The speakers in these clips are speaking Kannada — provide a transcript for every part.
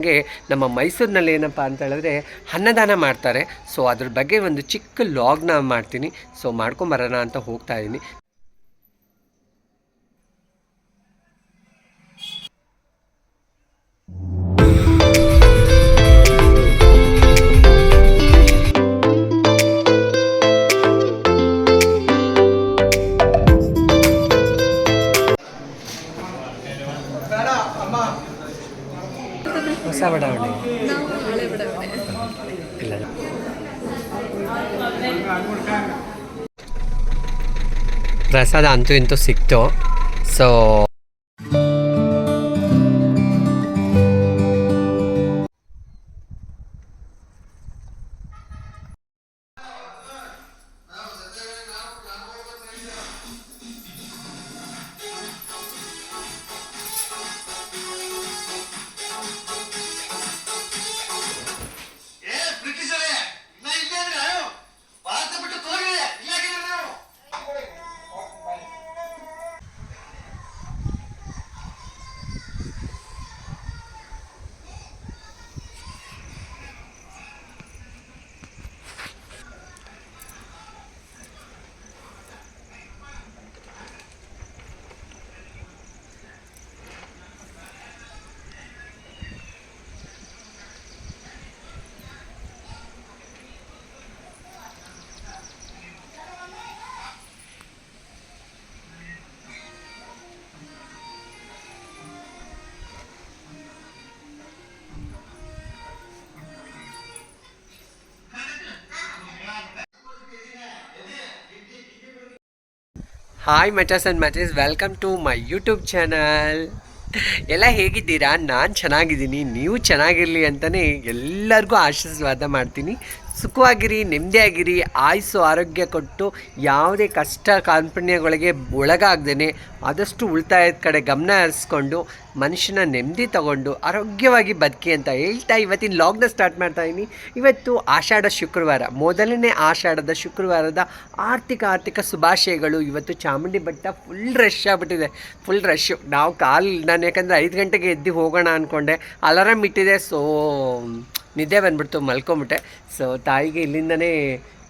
ಹಾಗೆ ನಮ್ಮ ಮೈಸೂರಿನಲ್ಲಿ ಏನಪ್ಪ ಅಂತ ಹೇಳಿದ್ರೆ ಅನ್ನದಾನ ಮಾಡ್ತಾರೆ. ಸೊ ಅದ್ರ ಬಗ್ಗೆ ಒಂದು ಚಿಕ್ಕ ಲಾಗ್ನ ಮಾಡ್ತೀನಿ. ಸೊ ಮಾಡ್ಕೊಂಬರೋಣ ಅಂತ ಹೋಗ್ತಾ ಇದ್ದೀನಿ. ಹೊಸ ಬಡಾವಣೆ ಇಲ್ಲ, ಪ್ರಸಾದ ಅಂತೂ ಇಂತೂ ಸಿಕ್ತು. ಸೊ ಹಾಯ್ ಮಚಸ್ ಆ್ಯಂಡ್ ಮಚಸ್, welcome to my YouTube channel. ಎಲ್ಲ ಹೇಗಿದ್ದೀರಾ? ನಾನು ಚೆನ್ನಾಗಿದ್ದೀನಿ, ನೀವು ಚೆನ್ನಾಗಿರಲಿ ಅಂತಲೇ ಎಲ್ಲರಿಗೂ ಆಶೀರ್ವಾದ ಮಾಡ್ತೀನಿ. ಸುಖವಾಗಿರಿ, ನೆಮ್ಮದಿಯಾಗಿರಿ, ಆಯುಸ್ಸು ಆರೋಗ್ಯ ಕೊಟ್ಟು ಯಾವುದೇ ಕಷ್ಟ ಕಾರ್ಪಣ್ಯಗಳಿಗೆ ಒಳಗಾಗ್ದೇ ಆದಷ್ಟು ಉಳಿತಾಯದ ಕಡೆ ಗಮನ ಹರಿಸ್ಕೊಂಡು ಮನುಷ್ಯನ ನೆಮ್ಮದಿ ತಗೊಂಡು ಆರೋಗ್ಯವಾಗಿ ಬದುಕಿ ಅಂತ ಹೇಳ್ತಾ ಇವತ್ತಿನ ಲಾಗ್ನ ಸ್ಟಾರ್ಟ್ ಮಾಡ್ತಾಯಿದ್ದೀನಿ. ಇವತ್ತು ಆಷಾಢ ಶುಕ್ರವಾರ, ಮೊದಲನೇ ಆಷಾಢದ ಶುಕ್ರವಾರದ ಆರ್ಥಿಕ ಶುಭಾಶಯಗಳು. ಇವತ್ತು ಚಾಮುಂಡಿ ಬೆಟ್ಟ ಫುಲ್ ರಶ್ ಆಗಿಬಿಟ್ಟಿದೆ, ಫುಲ್ ರಶ್ಶು. ನಾನು ಯಾಕಂದರೆ 5 ಗಂಟೆಗೆ ಎದ್ದು ಹೋಗೋಣ ಅಂದ್ಕೊಂಡೆ, ಅಲಾರಾಮ್ ಇಟ್ಟಿದೆ. ಸೊ ನಿದ್ದೆ ಬಂದ್ಬಿಡ್ತು, ಮಲ್ಕೊಂಬಿಟ್ಟೆ. ಸೊ ತಾಯಿಗೆ ಇಲ್ಲಿಂದನೇ,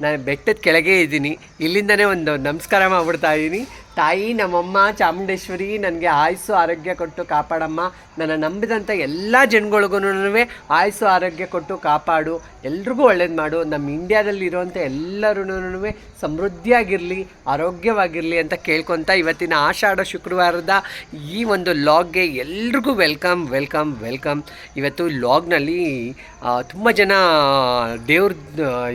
ನಾನು ಬೆಟ್ಟದ ಕೆಳಗೆ ಇದ್ದೀನಿ, ಇಲ್ಲಿಂದನೇ ಒಂದು ನಮಸ್ಕಾರ ಮಾಡ್ಬಿಡ್ತಾ ಇದ್ದೀನಿ. ತಾಯಿ, ನಮ್ಮಮ್ಮ ಚಾಮುಂಡೇಶ್ವರಿ ನನಗೆ ಆಯುಸ್ಸು ಆರೋಗ್ಯ ಕೊಟ್ಟು ಕಾಪಾಡಮ್ಮ. ನನ್ನ ನಂಬಿದಂಥ ಎಲ್ಲ ಜನಗಳಿಗೂ ಆಯುಸ್ಸು ಆರೋಗ್ಯ ಕೊಟ್ಟು ಕಾಪಾಡು, ಎಲ್ರಿಗೂ ಒಳ್ಳೇದು ಮಾಡು. ನಮ್ಮ ಇಂಡ್ಯಾದಲ್ಲಿರೋಂಥ ಎಲ್ಲರೂ ಸಮೃದ್ಧಿಯಾಗಿರಲಿ, ಆರೋಗ್ಯವಾಗಿರಲಿ ಅಂತ ಕೇಳ್ಕೊತ ಇವತ್ತಿನ ಆಷಾಢ ಶುಕ್ರವಾರದ ಈ ಒಂದು ಲಾಗ್ಗೆ ಎಲ್ರಿಗೂ ವೆಲ್ಕಮ್ ವೆಲ್ಕಮ್ ವೆಲ್ಕಮ್. ಇವತ್ತು ಲಾಗ್ನಲ್ಲಿ ತುಂಬ ಜನ ದೇವ್ರ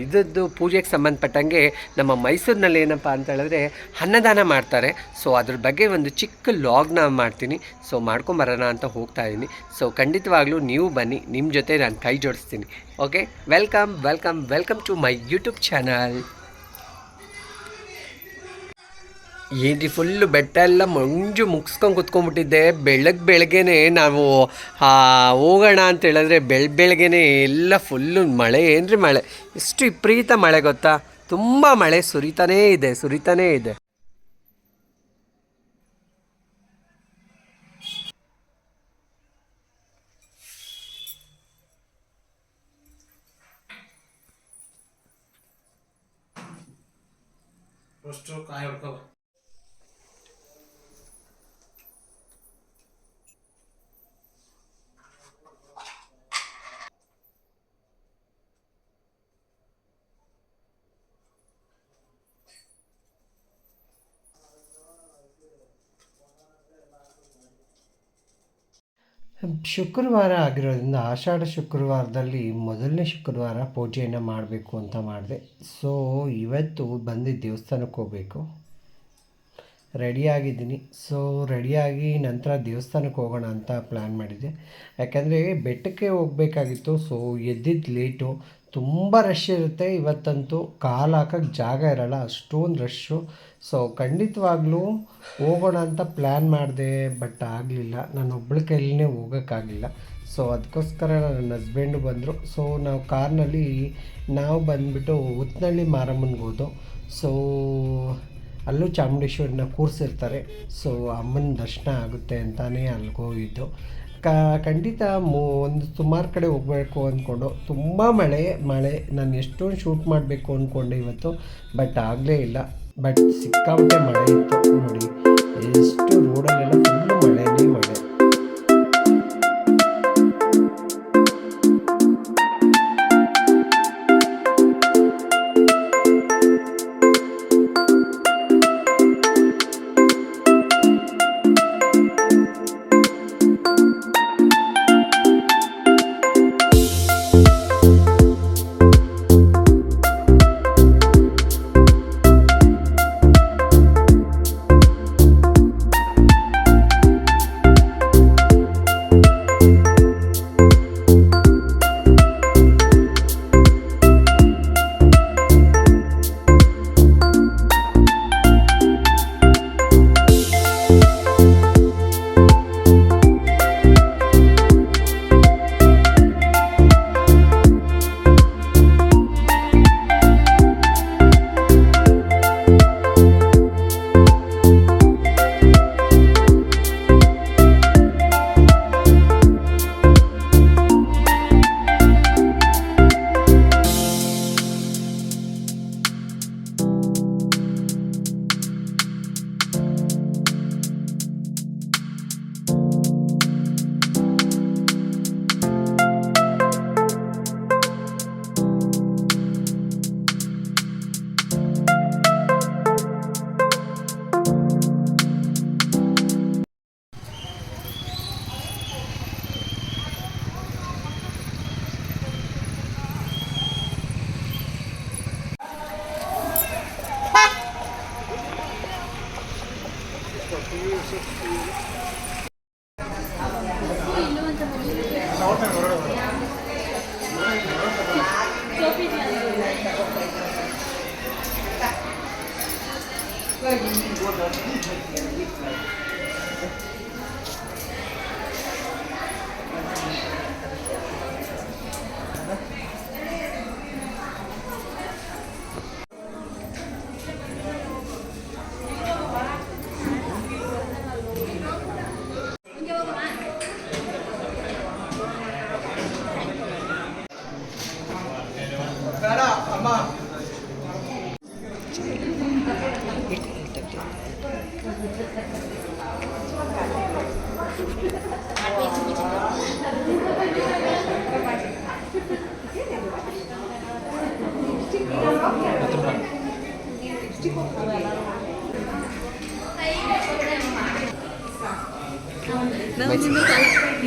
ಇದ್ದದ್ದು ಪೂಜೆಗೆ ಸಂಬಂಧಪಟ್ಟಂಗೆ ನಮ್ಮ ಮೈಸೂರಿನಲ್ಲಿ ಏನಪ್ಪ ಅಂತ ಹೇಳಿದ್ರೆ ಅನ್ನದಾನ ಮಾಡ್ತಾರೆ. ಸೊ ಅದ್ರ ಬಗ್ಗೆ ಒಂದು ಚಿಕ್ಕ ಲಾಗ್ನ ಮಾಡ್ತೀನಿ. ಸೊ ಮಾಡ್ಕೊಂಬರೋಣ ಅಂತ ಹೋಗ್ತಾ ಇದ್ದೀನಿ. ಸೊ ಖಂಡಿತವಾಗ್ಲೂ ನೀವು ಬನ್ನಿ, ನಿಮ್ಮ ಜೊತೆ ನಾನು ಕೈ ಜೋಡಿಸ್ತೀನಿ. Okay, welcome welcome welcome to my YouTube channel. ಏನ್ರಿ ಫುಲ್ಲು ಬೆಟ್ಟ ಎಲ್ಲ ಮಂಜು ಮುಗಿಸ್ಕೊಂಡು ಕುತ್ಕೊಂಡ್ಬಿಟ್ಟಿದ್ದೆ. ಬೆಳಗ್ಗೆನೇ ನಾವು ಹೋಗೋಣ ಅಂತ ಹೇಳಿದ್ರೆ ಬೆಳಗ್ಗೆನೇ ಎಲ್ಲ ಫುಲ್ಲು ಮಳೆ. ಏನ್ರಿ ಮಳೆ, ಎಷ್ಟು ವಿಪರೀತ ಮಳೆ ಗೊತ್ತಾ, ತುಂಬ ಮಳೆ ಸುರಿತಾನೇ ಇದೆ. ಶುಕ್ರವಾರ ಆಗಿರೋದ್ರಿಂದ ಆಷಾಢ ಶುಕ್ರವಾರದಲ್ಲಿ ಮೊದಲನೇ ಶುಕ್ರವಾರ ಪೂಜೆಯನ್ನು ಮಾಡಬೇಕು ಅಂತ ಮಾಡಿದೆ. ಸೊ ಇವತ್ತು ಬಂದು ದೇವಸ್ಥಾನಕ್ಕೆ ಹೋಗಬೇಕು, ರೆಡಿಯಾಗಿದ್ದೀನಿ. ಸೊ ರೆಡಿಯಾಗಿ ನಂತರ ದೇವಸ್ಥಾನಕ್ಕೆ ಹೋಗೋಣ ಅಂತ ಪ್ಲ್ಯಾನ್ ಮಾಡಿದ್ದೆ. ಯಾಕೆಂದರೆ ಬೆಟ್ಟಕ್ಕೆ ಹೋಗಬೇಕಾಗಿತ್ತು. ಸೊ ಎದ್ದಿದ್ದು ಲೇಟು, ತುಂಬ ರಶ್ ಇರುತ್ತೆ ಇವತ್ತಂತೂ. ಕಾಲು ಹಾಕೋಕ್ಕೆ ಜಾಗ ಇರೋಲ್ಲ, ಅಷ್ಟೊಂದು ರಶ್ಶು. ಸೊ ಖಂಡಿತವಾಗ್ಲೂ ಹೋಗೋಣ ಅಂತ ಪ್ಲ್ಯಾನ್ ಮಾಡಿದೆ, ಬಟ್ ಆಗಲಿಲ್ಲ. ನಾನು ಒಬ್ಬಳ ಕೈಲೇ ಹೋಗೋಕ್ಕಾಗಲಿಲ್ಲ. ಸೊ ಅದಕ್ಕೋಸ್ಕರ ನನ್ನ ಹಸ್ಬೆಂಡು ಬಂದರು. ಸೊ ನಾವು ಕಾರ್ನಲ್ಲಿ ನಾವು ಬಂದುಬಿಟ್ಟು ಉತ್ತನಳ್ಳಿ ಮಾರಮ್ಮನಿಗೆ ಹೋದೋ. ಸೊ ಅಲ್ಲೂ ಚಾಮುಂಡೇಶ್ವರಿನ ಕೂರಿಸಿರ್ತಾರೆ. ಸೊ ಅಮ್ಮನ ದರ್ಶನ ಆಗುತ್ತೆ ಅಂತಲೇ ಅಲ್ಲಿಗೆ ಹೋಗಿದ್ದು. ಖಂಡಿತ ಒಂದು ಸುಮಾರು ಕಡೆ ಹೋಗಬೇಕು ಅಂದ್ಕೊಂಡು ತುಂಬ ಮಳೆ ನಾನು ಎಷ್ಟೊಂದು ಶೂಟ್ ಮಾಡಬೇಕು ಅಂದ್ಕೊಂಡೆ ಇವತ್ತು, ಬಟ್ ಆಗಲೇ ಇಲ್ಲ. ಬಟ್ ಸಿಕ್ಕಾಪಟ್ಟೆ ಮಳೆ ಇತ್ತು ನೋಡಿ, ಎಷ್ಟು ರೋಡಲ್ಲೆಲ್ಲ ಫುಲ್ಲು ಮಳೆನೇ ಮಳೆ.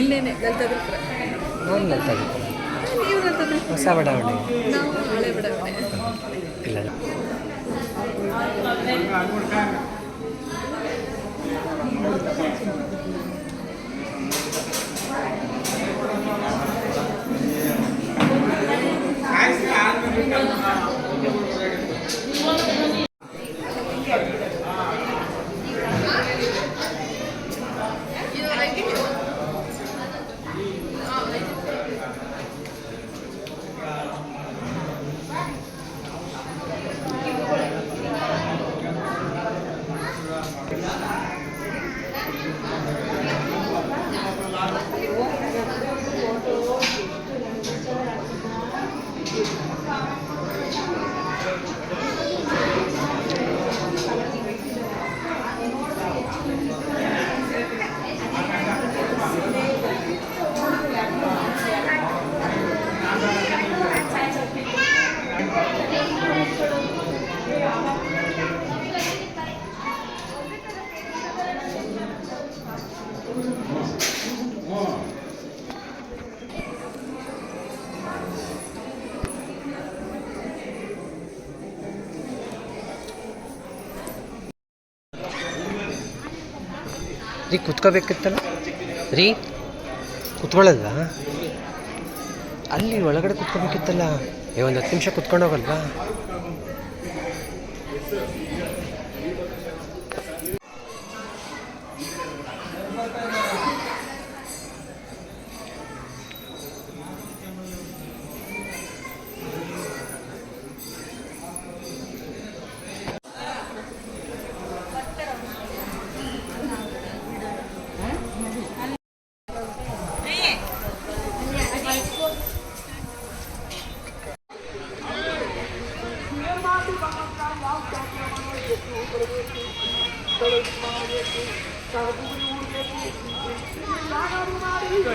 ಇಲ್ಲೇನೆ ಲಲಿತಾಪುರ. ನಾನು ಲಲಿತಾಪುರ. ನೀವು ಲಲಿತಾಪುರ? ಹೊಸ ಬಡಾವಣೆ. ನಾವು ಹಳೆ ಬಡಾವಣೆ. ಇಲ್ಲ ರೀ ಕುತ್ಕೋಬೇಕಿತ್ತಲ್ಲ ರೀ, ಕುತ್ಕೊಳ್ಳಲ್ವ? ಅಲ್ಲಿ ಒಳಗಡೆ ಕುತ್ಕೋಬೇಕಿತ್ತಲ್ಲ. ಒಂದು 10 ನಿಮಿಷ ಕುತ್ಕೊಂಡೋಗಲ್ವಾ?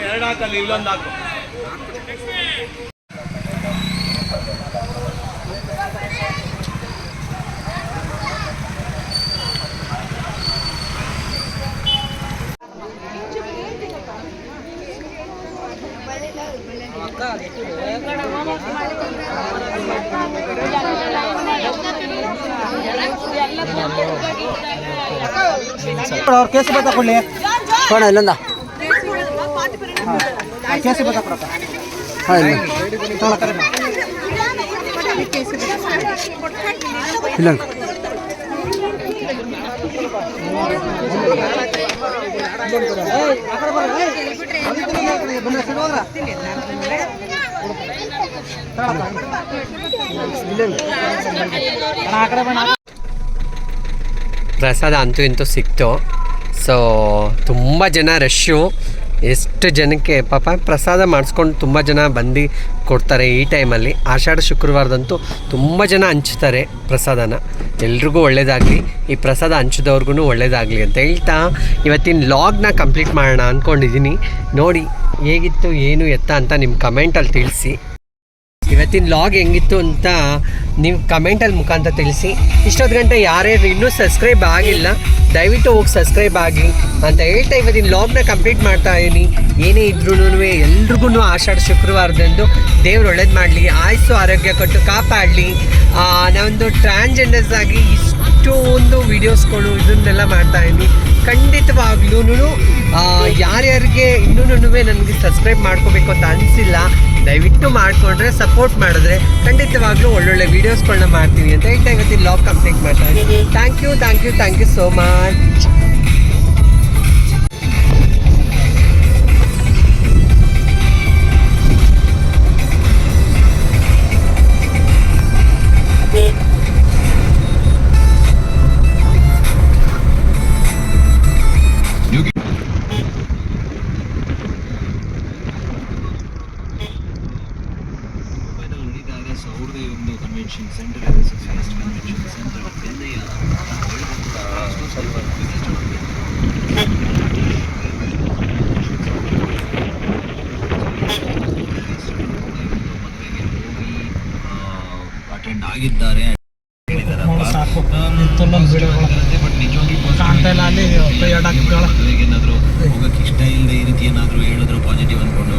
ಎರಡು ಹಾಕಲ್ಲಿ ಇಲ್ಲೊಂದು ಹಾಕು. ಅವ್ರ ಕೇಸು ಬತ್ತ ಕೊಡ್ಲಿ ಕೊಡ ಇಲ್ಲಂದ ಕೇಸು ಬತ್ತ ಕೊಡಪ್ಪ ಇಲ್ಲ ಪ್ರಸಾದ ಅಂತೂ ಇಂತೂ ಸಿಕ್ತು. ಸೊ ತುಂಬ ಜನ ರಶ್ಶು, ಎಷ್ಟು ಜನಕ್ಕೆ ಪಾಪ ಪ್ರಸಾದ ಮಾಡಿಸ್ಕೊಂಡು ತುಂಬ ಜನ ಬಂದು ಕೊಡ್ತಾರೆ ಈ ಟೈಮಲ್ಲಿ. ಆಷಾಢ ಶುಕ್ರವಾರದಂತೂ ತುಂಬ ಜನ ಹಂಚ್ತಾರೆ ಪ್ರಸಾದನ. ಎಲ್ರಿಗೂ ಒಳ್ಳೇದಾಗಲಿ, ಈ ಪ್ರಸಾದ ಹಂಚಿದವ್ರಿಗೂ ಒಳ್ಳೇದಾಗಲಿ ಅಂತ ಹೇಳ್ತಾ ಇವತ್ತಿನ ಲಾಗ್ನ ಕಂಪ್ಲೀಟ್ ಮಾಡೋಣ ಅಂದ್ಕೊಂಡಿದ್ದೀನಿ. ನೋಡಿ ಹೇಗಿತ್ತು ಏನು ಎತ್ತ ಅಂತ ನಿಮ್ಮ ಕಮೆಂಟಲ್ಲಿ ತಿಳಿಸಿ. ಇವತ್ತಿನ ಲಾಗ್ ಹೆಂಗಿತ್ತು ಅಂತ ನೀವು ಕಮೆಂಟಲ್ಲಿ ಮುಖಾಂತರ ತಿಳಿಸಿ. ಇಷ್ಟೊತ್ತು ಗಂಟೆ ಯಾರ್ಯಾರು ಇನ್ನೂ ಸಬ್ಸ್ಕ್ರೈಬ್ ಆಗಿಲ್ಲ ದಯವಿಟ್ಟು ಹೋಗಿ ಸಬ್ಸ್ಕ್ರೈಬ್ ಆಗಿ ಅಂತ ಹೇಳ್ತಾ ಇವತ್ತಿನ ಲಾಗ್ನ ಕಂಪ್ಲೀಟ್ ಮಾಡ್ತಾ ಇದ್ದೀನಿ. ಏನೇ ಇದ್ರೂ ಎಲ್ರಿಗೂ ಆಷಾಢ ಶುಕ್ರವಾರದಂದು ದೇವ್ರು ಒಳ್ಳೇದು ಮಾಡಲಿ, ಆಯುಸ್ಸು ಆರೋಗ್ಯ ಕೊಟ್ಟು ಕಾಪಾಡಲಿ. ನಾವೊಂದು ಟ್ರಾನ್ಸ್ಜೆಂಡರ್ಸ್ ಆಗಿ ಇಷ್ಟೊಂದು ವೀಡಿಯೋಸ್ಗಳು ಇದನ್ನೆಲ್ಲ ಮಾಡ್ತಾಯಿದ್ದೀನಿ. ಖಂಡಿತವಾಗ್ಲೂ ಯಾರ್ಯಾರಿಗೆ ಇನ್ನೂ ನನಗೆ ಸಬ್ಸ್ಕ್ರೈಬ್ ಮಾಡ್ಕೋಬೇಕು ಅಂತ ಅನಿಸಿಲ್ಲ ದಯವಿಟ್ಟು ಮಾಡಿಕೊಂಡ್ರೆ ಸಪೋರ್ಟ್ ಮಾಡಿದ್ರೆ ಖಂಡಿತವಾಗ್ಲೂ ಒಳ್ಳೊಳ್ಳೆ ವೀಡಿಯೋಸ್ಗಳನ್ನ ಮಾಡ್ತೀನಿ ಅಂತ ಹೇಳ್ತಾ ಇವತ್ತಿನ ಲಾಗ್ ಕಂಪ್ಲೀಟ್ ಮಾಡ್ತಾ ಇದ್ದೀನಿ. Thank you so much. Convention centre convention centre ಬೆಂದಯ್ಯ ಅಟೆಂಡ್ ಆಗಿದ್ದಾರೆ. ಬಟ್ ನಿಜವಾಗಿ ಏನಾದರೂ ಹೋಗಕ್ಕೆ ಇಷ್ಟ ಇಲ್ಲದೆ ಈ ರೀತಿ ಏನಾದರೂ ಹೇಳಿದ್ರು ಪಾಸಿಟಿವ್ ಅಂದ್ಕೊಂಡು